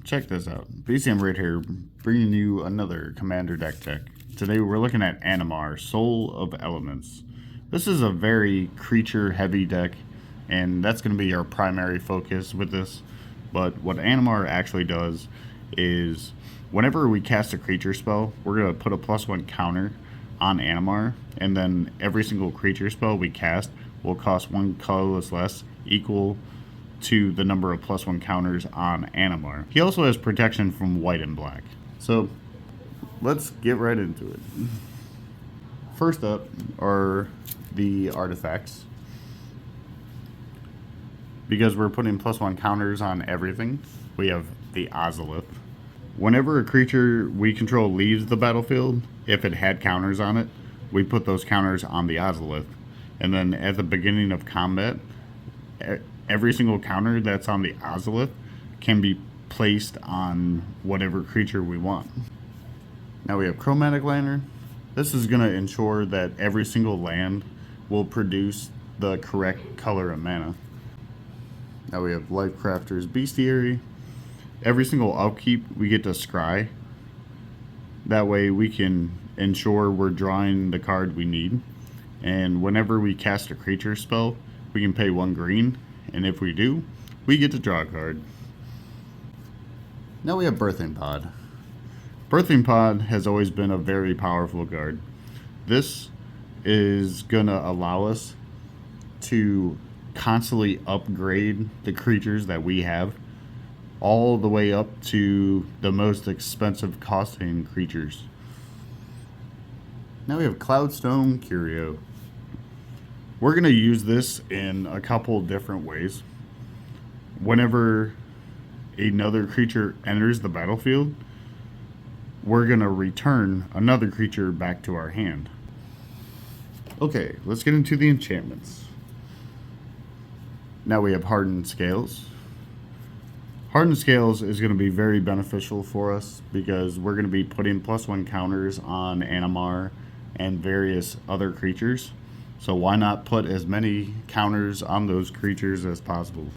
Check this out. BCM right here, bringing you another Commander deck tech. Today we're looking at Animar, Soul of Elements. This is a very creature-heavy deck, and that's going to be our primary focus with this. But what Animar actually does is, whenever we cast a creature spell, we're going to put a +1 counter on Animar, and then every single creature spell we cast will cost 1 colorless less, equal to the number of +1 counters on Animar. He also has protection from white and black. So let's get right into it. First up are the artifacts. Because we're putting +1 counters on everything, we have the Ozolith. Whenever a creature we control leaves the battlefield, if it had counters on it, we put those counters on the Ozolith. And then at the beginning of combat, every single counter that's on the Ozolith can be placed on whatever creature we want. Now we have Chromatic Lantern. This is going to ensure that every single land will produce the correct color of mana. Now we have Lifecrafter's Bestiary. Every single upkeep we get to scry. That way we can ensure we're drawing the card we need. And whenever we cast a creature spell, we can pay 1 green. And if we do, we get to draw a card. Now we have Birthing Pod. Birthing Pod has always been a very powerful card. This is going to allow us to constantly upgrade the creatures that we have, all the way up to the most expensive costing creatures. Now we have Cloudstone Curio. We're going to use this in a couple different ways. Whenever another creature enters the battlefield, we're going to return another creature back to our hand. Okay, let's get into the enchantments. Now we have Hardened Scales. Hardened Scales is going to be very beneficial for us because we're going to be putting +1 counters on Animar and various other creatures. So why not put as many counters on those creatures as possible?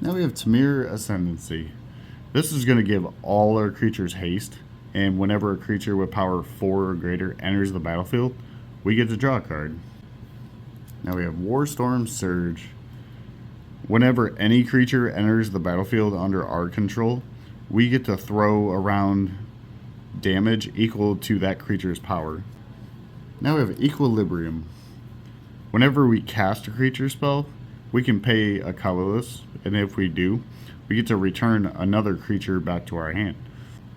Now we have Temur Ascendancy. This is going to give all our creatures haste, and whenever a creature with power 4 or greater enters the battlefield, we get to draw a card. Now we have Warstorm Surge. Whenever any creature enters the battlefield under our control, we get to throw around damage equal to that creature's power. Now we have Equilibrium. Whenever we cast a creature spell, we can pay a colorless, and if we do, we get to return another creature back to our hand.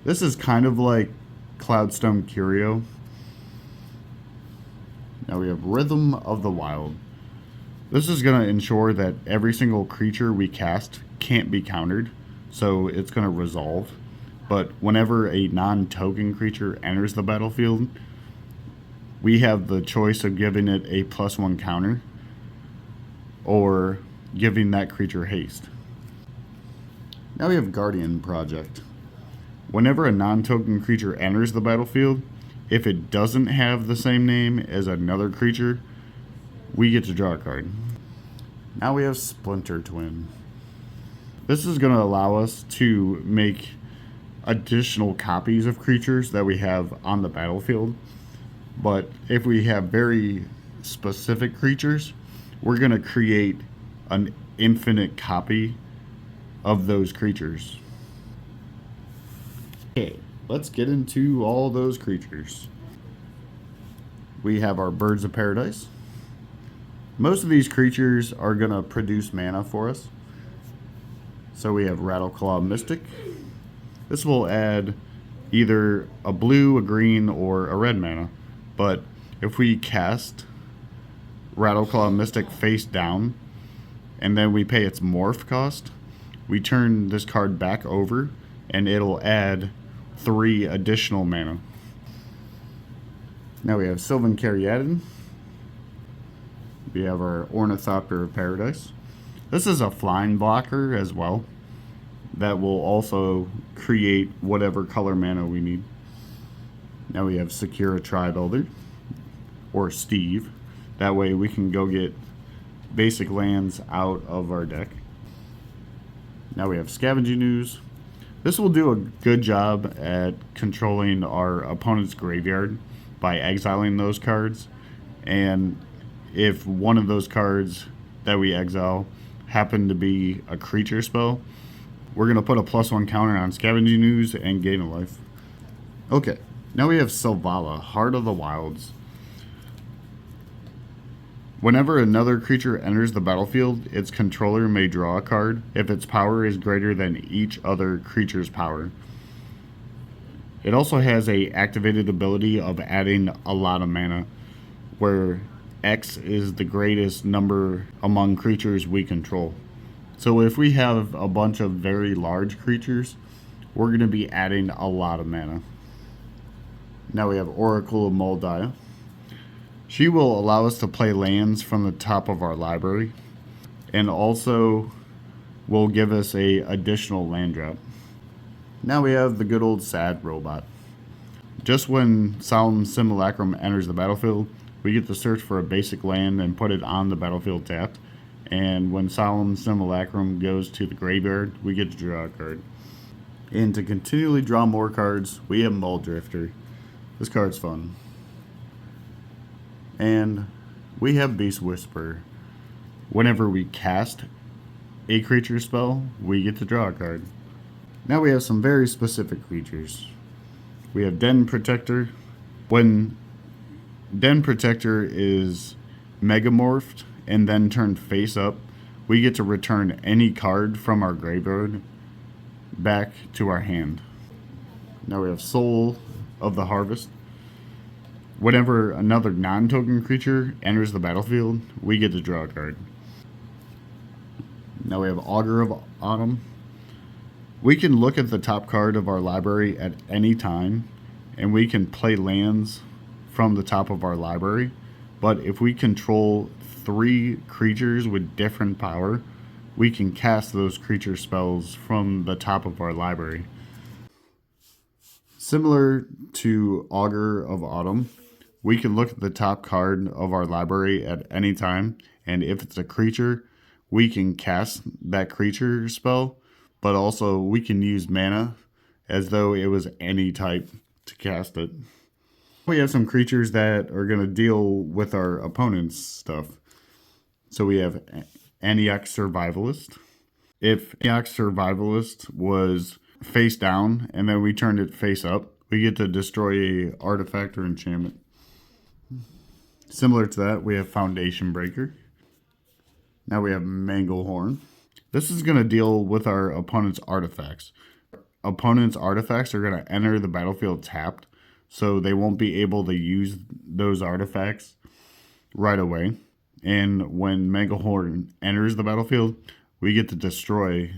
This is kind of like Cloudstone Curio. Now we have Rhythm of the Wild. This is going to ensure that every single creature we cast can't be countered, so it's going to resolve. But whenever a non-token creature enters the battlefield, we have the choice of giving it a +1 counter or giving that creature haste. Now we have Guardian Project. Whenever a non-token creature enters the battlefield, if it doesn't have the same name as another creature, we get to draw a card. Now we have Splinter Twin. This is going to allow us to make additional copies of creatures that we have on the battlefield. But if we have very specific creatures, we're going to create an infinite copy of those creatures. Okay, let's get into all those creatures. We have our Birds of Paradise. Most of these creatures are going to produce mana for us. So we have Rattleclaw Mystic. This will add either a blue, a green, or a red mana. But if we cast Rattleclaw Mystic face down, and then we pay its morph cost, we turn this card back over, and it'll add 3 additional mana. Now we have Sylvan Caryatid. We have our Ornithopter of Paradise. This is a flying blocker as well that will also create whatever color mana we need. Now we have Secura Tri-Builder, or Steve. That way we can go get basic lands out of our deck. Now we have Scavenging Ooze. This will do a good job at controlling our opponent's graveyard by exiling those cards. And if one of those cards that we exile happen to be a creature spell, we're going to put a +1 counter on Scavenging Ooze and gain a life. Okay, now we have Selvala, Heart of the Wilds. Whenever another creature enters the battlefield, its controller may draw a card if its power is greater than each other creature's power. It also has a activated ability of adding a lot of mana, where X is the greatest number among creatures we control. So if we have a bunch of very large creatures, we're going to be adding a lot of mana. Now we have Oracle of Moldiah. She will allow us to play lands from the top of our library, and also will give us a additional land drop. Now we have the good old sad robot. Just when Solemn Simulacrum enters the battlefield, we get to search for a basic land and put it on the battlefield tapped. And when Solemn Simulacrum goes to the graveyard, we get to draw a card. And to continually draw more cards, we have Muldrifter. This card's fun. And we have Beast Whisperer. Whenever we cast a creature spell, we get to draw a card. Now we have some very specific creatures. We have Den Protector. When Den Protector is megamorphed and then turned face up, we get to return any card from our graveyard back to our hand. Now we have Soul of the Harvest. Whenever another non-token creature enters the battlefield, we get to draw a card. Now we have Augur of Autumn. We can look at the top card of our library at any time, and we can play lands from the top of our library. But if we control 3 creatures with different power, we can cast those creature spells from the top of our library. Similar to Augur of Autumn, we can look at the top card of our library at any time, and if it's a creature, we can cast that creature spell, but also we can use mana as though it was any type to cast it. We have some creatures that are going to deal with our opponent's stuff. So we have Aniak Survivalist. If Aniak Survivalist was face down and then we turned it face up, we get to destroy a artifact or enchantment. Similar to that, we have Foundation Breaker. Now we have Manglehorn. This is going to deal with our opponent's artifacts. Opponent's artifacts are going to enter the battlefield tapped, so they won't be able to use those artifacts right away. And when Manglehorn enters the battlefield, we get to destroy.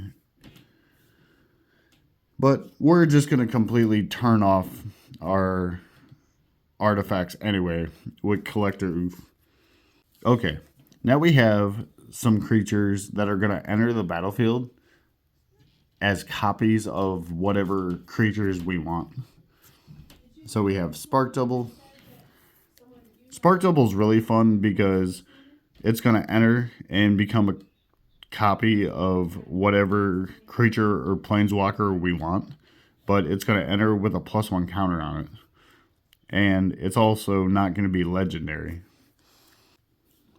But we're just going to completely turn off our artifacts anyway with Collector Oof. Okay, now we have some creatures that are going to enter the battlefield as copies of whatever creatures we want. So we have Spark Double. Spark Double is really fun because it's going to enter and become a copy of whatever creature or planeswalker we want, but it's going to enter with a +1 counter on it. And it's also not going to be legendary.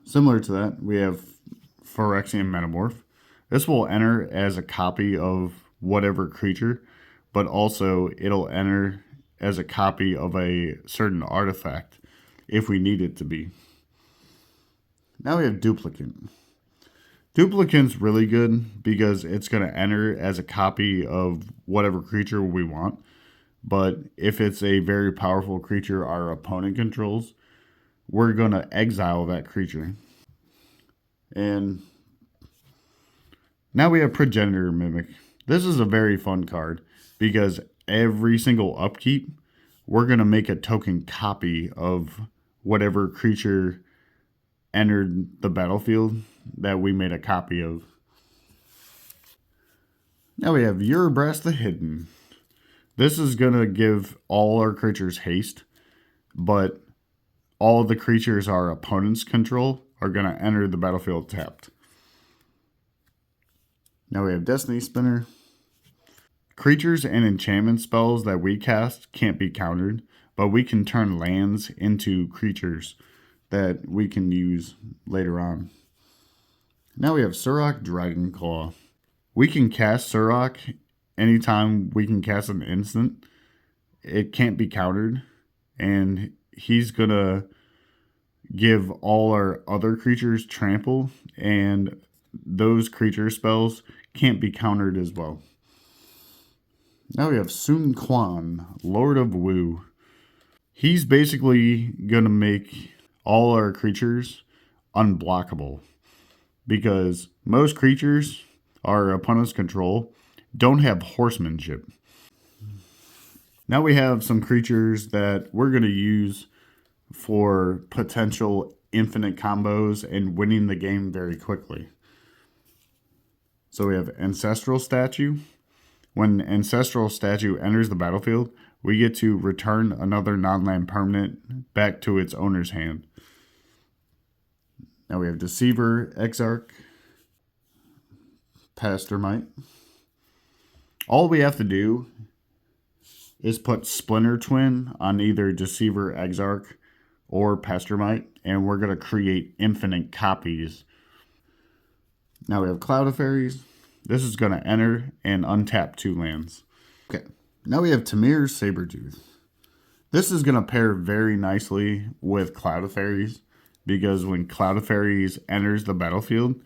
Similar to that, we have Phyrexian Metamorph. This will enter as a copy of whatever creature, but also it'll enter as a copy of a certain artifact if we need it to be. Now we have Duplicant. Duplicant's really good because it's going to enter as a copy of whatever creature we want. But if it's a very powerful creature our opponent controls, we're going to exile that creature. And now we have Progenitor Mimic. This is a very fun card because every single upkeep, we're going to make a token copy of whatever creature entered the battlefield that we made a copy of. Now we have Urabrask the Hidden. This is going to give all our creatures haste, but all the creatures our opponents control are going to enter the battlefield tapped. Now we have Destiny Spinner. Creatures and enchantment spells that we cast can't be countered, but we can turn lands into creatures that we can use later on. Now we have Surok Dragonclaw. We can cast Surok anytime we can cast an instant. It can't be countered, and he's gonna give all our other creatures trample, and those creature spells can't be countered as well. Now we have Sun Quan, Lord of Wu. He's basically gonna make all our creatures unblockable because most creatures our opponent's control don't have horsemanship. Now we have some creatures that we're going to use for potential infinite combos and winning the game very quickly. So we have Ancestral Statue. When Ancestral Statue enters the battlefield, we get to return another non-land permanent back to its owner's hand. Now we have Deceiver, Exarch, Pastermite. All we have to do is put Splinter Twin on either Deceiver, Exarch, or Pastermite, and we're going to create infinite copies. Now we have Cloud of Fairies. This is going to enter and untap 2 lands. Okay, now we have Temur Sabertooth. This is going to pair very nicely with Cloud of Fairies because when Cloud of Fairies enters the battlefield,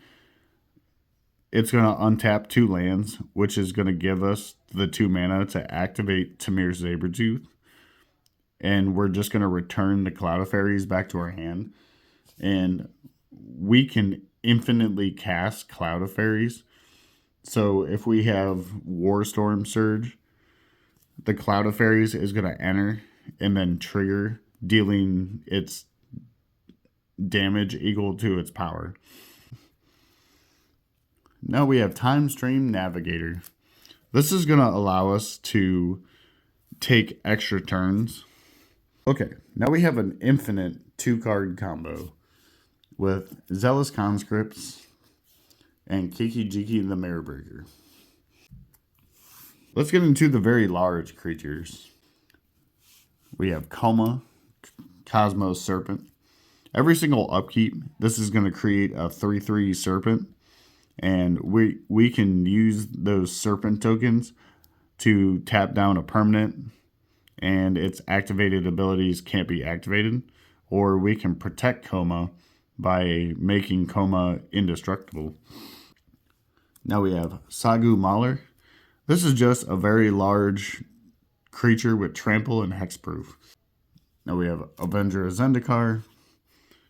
it's going to untap 2 lands, which is going to give us the 2 mana to activate Temur Sabertooth. And we're just going to return the Cloud of Fairies back to our hand. And we can infinitely cast Cloud of Fairies. So if we have Warstorm Surge, the Cloud of Fairies is going to enter and then trigger, dealing its damage equal to its power. Now we have Time Stream Navigator. This is going to allow us to take extra turns. Okay, now we have an infinite 2-card combo with Zealous Conscripts and Kiki-Jiki the Mirrorbreaker. Let's get into the very large creatures. We have Coma, Cosmos Serpent. Every single upkeep, this is going to create a 3/3 Serpent. And we can use those Serpent tokens to tap down a permanent and its activated abilities can't be activated. Or we can protect Coma by making Coma indestructible. Now we have Sagu Mauler. This is just a very large creature with trample and hexproof. Now we have Avenger Zendikar.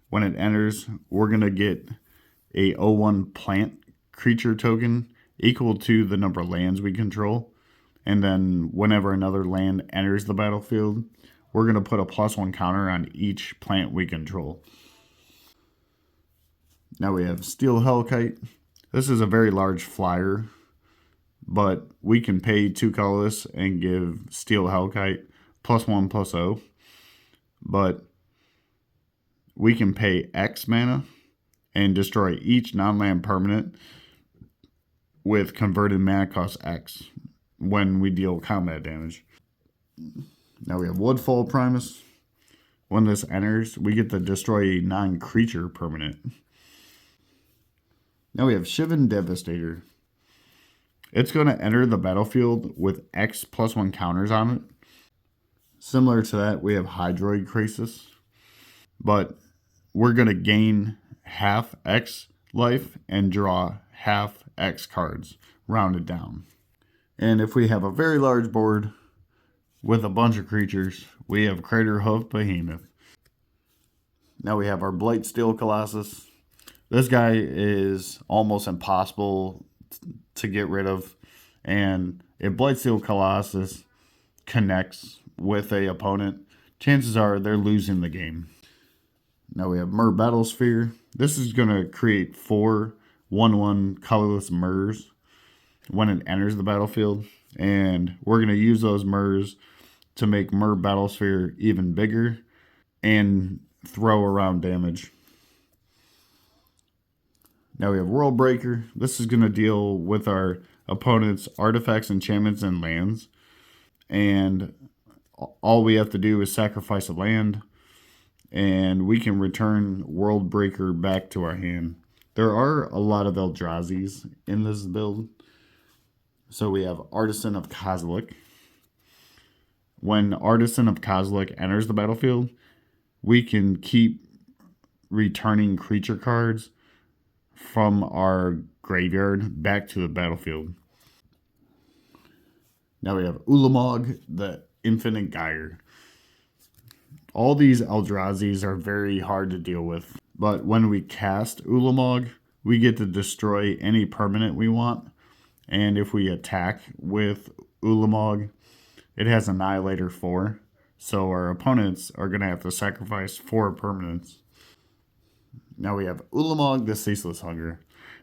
When it enters, we're going to get a 0/1 plant creature token equal to the number of lands we control. And then whenever another land enters the battlefield, we're going to put a +1 counter on each plant we control. Now we have Steel Hellkite. This is a very large flyer, but we can pay 2 colorless and give Steel Hellkite +1/+0. But we can pay X mana and destroy each non-land permanent with converted mana cost X when we deal combat damage. Now we have Woodfall Primus. When this enters, we get to destroy a non-creature permanent. Now we have Shivan Devastator. It's going to enter the battlefield with X +1 counters on it. Similar to that, we have Hydroid Krasis. But we're going to gain half X life and draw half X cards, rounded down. And if we have a very large board with a bunch of creatures, we have Crater Hoof Behemoth. Now we have our Blightsteel Colossus. This guy is almost impossible to get rid of. And if Blightsteel Colossus connects with a opponent, chances are they're losing the game. Now we have Myr Battlesphere. This is going to create 4 1/1 colorless Myrs when it enters the battlefield. And we're going to use those Myrs to make Myr Battlesphere even bigger and throw around damage. Now we have World Breaker. This is going to deal with our opponent's artifacts, enchantments, and lands. And all we have to do is sacrifice a land, and we can return World Breaker back to our hand. There are a lot of Eldrazi's in this build. So we have Artisan of Kozilek. When Artisan of Kozilek enters the battlefield, we can keep returning creature cards from our graveyard back to the battlefield. Now we have Ulamog, the Infinite Gyre. All these Eldrazi's are very hard to deal with, but when we cast Ulamog, we get to destroy any permanent we want. And if we attack with Ulamog, it has Annihilator 4. So our opponents are going to have to sacrifice 4 permanents. Now we have Ulamog, the Ceaseless Hunger.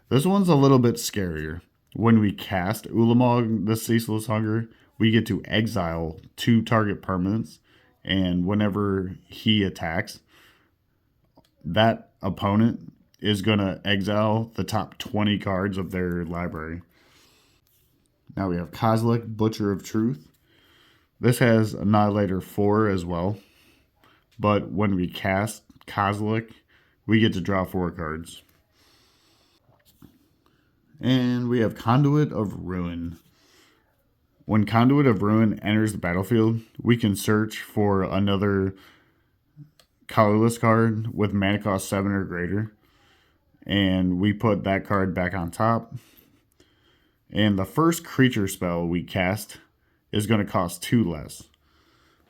This one's a little bit scarier. When we cast Ulamog, the Ceaseless Hunger, we get to exile 2 target permanents. And whenever he attacks, that opponent is going to exile the top 20 cards of their library. Now we have Kozilek, Butcher of Truth. This has Annihilator 4 as well. But when we cast Kozilek, we get to draw 4 cards. And we have Conduit of Ruin. When Conduit of Ruin enters the battlefield, we can search for another colorless card with mana cost 7 or greater. And we put that card back on top. And the first creature spell we cast is going to cost 2 less.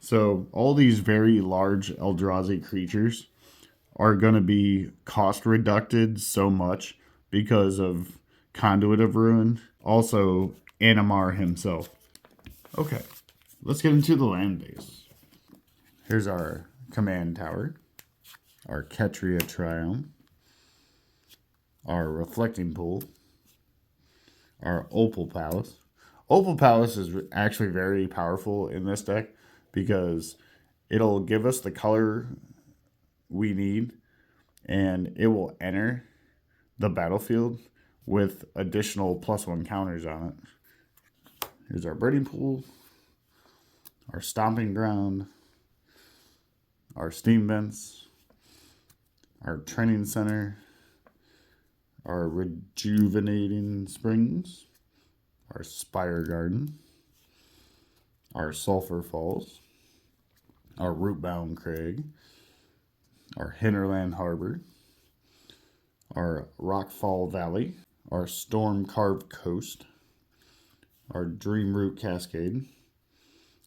So all these very large Eldrazi creatures are going to be cost reducted so much because of Conduit of Ruin. Also, Animar himself. Okay, let's get into the land base. Here's our command tower, our Ketria Triumph, our Reflecting Pool, our Opal Palace. Opal Palace is actually very powerful in this deck because it'll give us the color we need, and it will enter the battlefield with additional +1 counters on it. Here's our Breeding Pool, our Stomping Ground, our Steam Vents, our Training Center, our Rejuvenating Springs, our Spire Garden, our Sulphur Falls, our Rootbound Crag, our Hinterland Harbor, our Rockfall Valley, our Storm Carved Coast, our Dream Root Cascade.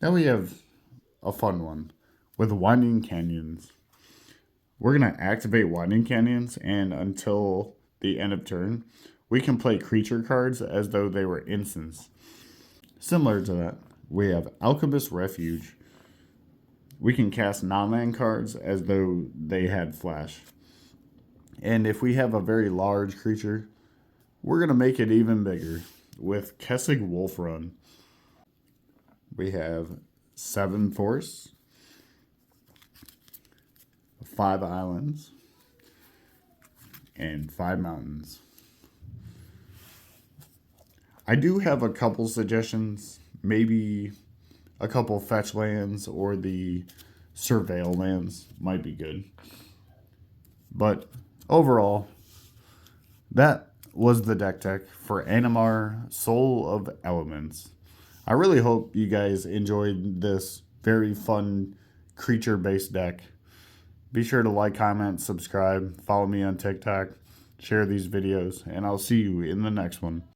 Now we have a fun one with Winding Canyons. We're going to activate Winding Canyons, and until the end of turn, we can play creature cards as though they were instants. Similar to that, we have Alchemist Refuge. We can cast non-land cards as though they had flash. And if we have a very large creature, we're going to make it even bigger with Kessig Wolf Run. We have 7 forests, 5 islands, and 5 mountains. I do have a couple suggestions, maybe a couple fetch lands or the surveil lands might be good. But overall, that was the deck tech for Animar Soul of Elements. I really hope you guys enjoyed this very fun creature-based deck. Be sure to like, comment, subscribe, follow me on TikTok, share these videos, and I'll see you in the next one.